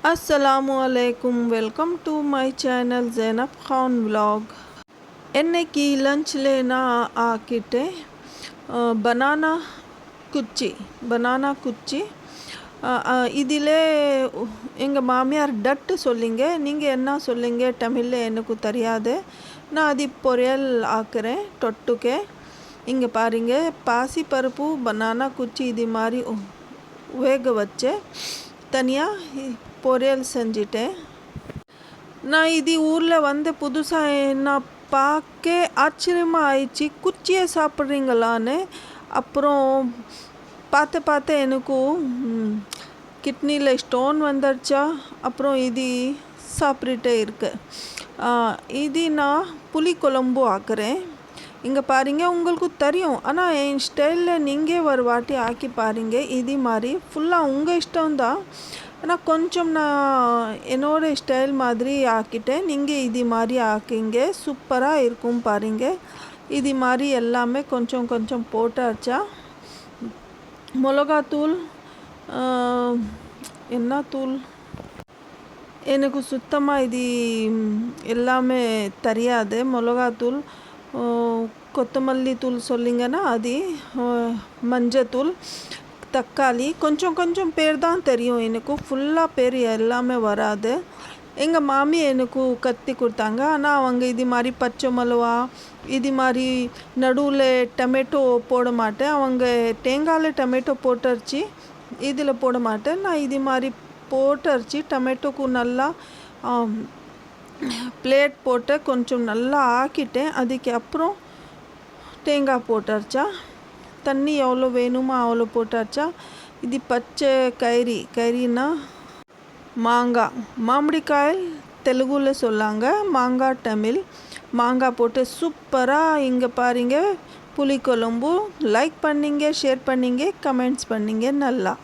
अस्सलामुअलैकुम welcome to my channel Zainab Khan vlog. இன்னைக்கு லஞ்சில் நான் ஆக்கிட்டேன் பனானா குச்சி இதிலே எங்கள் மாமியார் டட்டு சொல்லிங்க, நீங்கள் என்ன சொல்லிங்க தமிழில் எனக்கு தெரியாது. நான் அது பொரியல் ஆக்குறேன் தொட்டுக்கே. இங்கே பாருங்க, பாசி பருப்பு பனானா குச்சி இது மாதிரி வேக வச்சு தனியாக பொரியல் செஞ்சிட்டேன். நான் இது ஊரில் வந்து புதுசாக நான் பார்க்க ஆச்சரியமாக ஆயிடுச்சு, குச்சியை சாப்பிட்றீங்களான்னு. அப்புறம் பார்த்து எனக்கு கிட்னியில் ஸ்டோன் வந்துடுச்சா. அப்புறம் இது சாப்பிட்டுட்டே இருக்கு. இது நான் புளிக்குழம்பு ஆக்குறேன். இங்கே பாருங்க, உங்களுக்கு தெரியும், ஆனால் என் ஸ்டைலில் நீங்கள் ஒரு வாட்டி ஆக்கி பாருங்க. இது மாதிரி ஃபுல்லாக உங்கள் இஷ்டம்தான், ஆனால் கொஞ்சம் நான் என்னோடய ஸ்டைல் மாதிரி ஆக்கிட்டேன். நீங்கள் இது மாதிரி ஆக்கிங்க, சூப்பராக இருக்கும் பாருங்க. இது மாதிரி எல்லாமே கொஞ்சம் கொஞ்சம் போட்டாச்சா. மிளகாத்தூள் என்ன தூள் எனக்கு சுத்தமாக இது எல்லாமே தெரியாது. மிளகாத்தூள், கொத்தமல்லி தூள் சொல்லிங்கன்னா அது, மஞ்சத்தூள், தக்காளி கொஞ்சம் கொஞ்சம் பேர் தான் தெரியும் எனக்கு, ஃபுல்லாக பேர் எல்லாமே வராது. எங்கள் மாமி எனக்கு கத்தி கொடுத்தாங்க, ஆனால் அவங்க இது மாதிரி பச்சை மிளகா இது மாதிரி நடுவில் டொமேட்டோ போட மாட்டேன். அவங்க தேங்காயில் டொமேட்டோ போட்டரிச்சு இதில் போட மாட்டேன். நான் இது மாதிரி போட்டரிச்சு டொமேட்டோக்கு நல்லா பிளேட் போட்டு கொஞ்சம் நல்லா ஆக்கிட்டேன். அதுக்கு அப்புறம் தேங்காய் போட்டரிச்சா, தண்ணி எவ்வளோ வேணுமோ அவ்வளோ போட்டாச்சா. இது பச்சை கயிறினா மாமிடிக்காய் தெலுங்குல சொல்லாங்க, மாங்காய் தமிழ். மாங்காய் போட்டு சூப்பராக இங்கே பாருங்க புளிக்குழம்பு. லைக் பண்ணிங்க, ஷேர் பண்ணிங்க, கமெண்ட்ஸ் பண்ணிங்க. நல்லா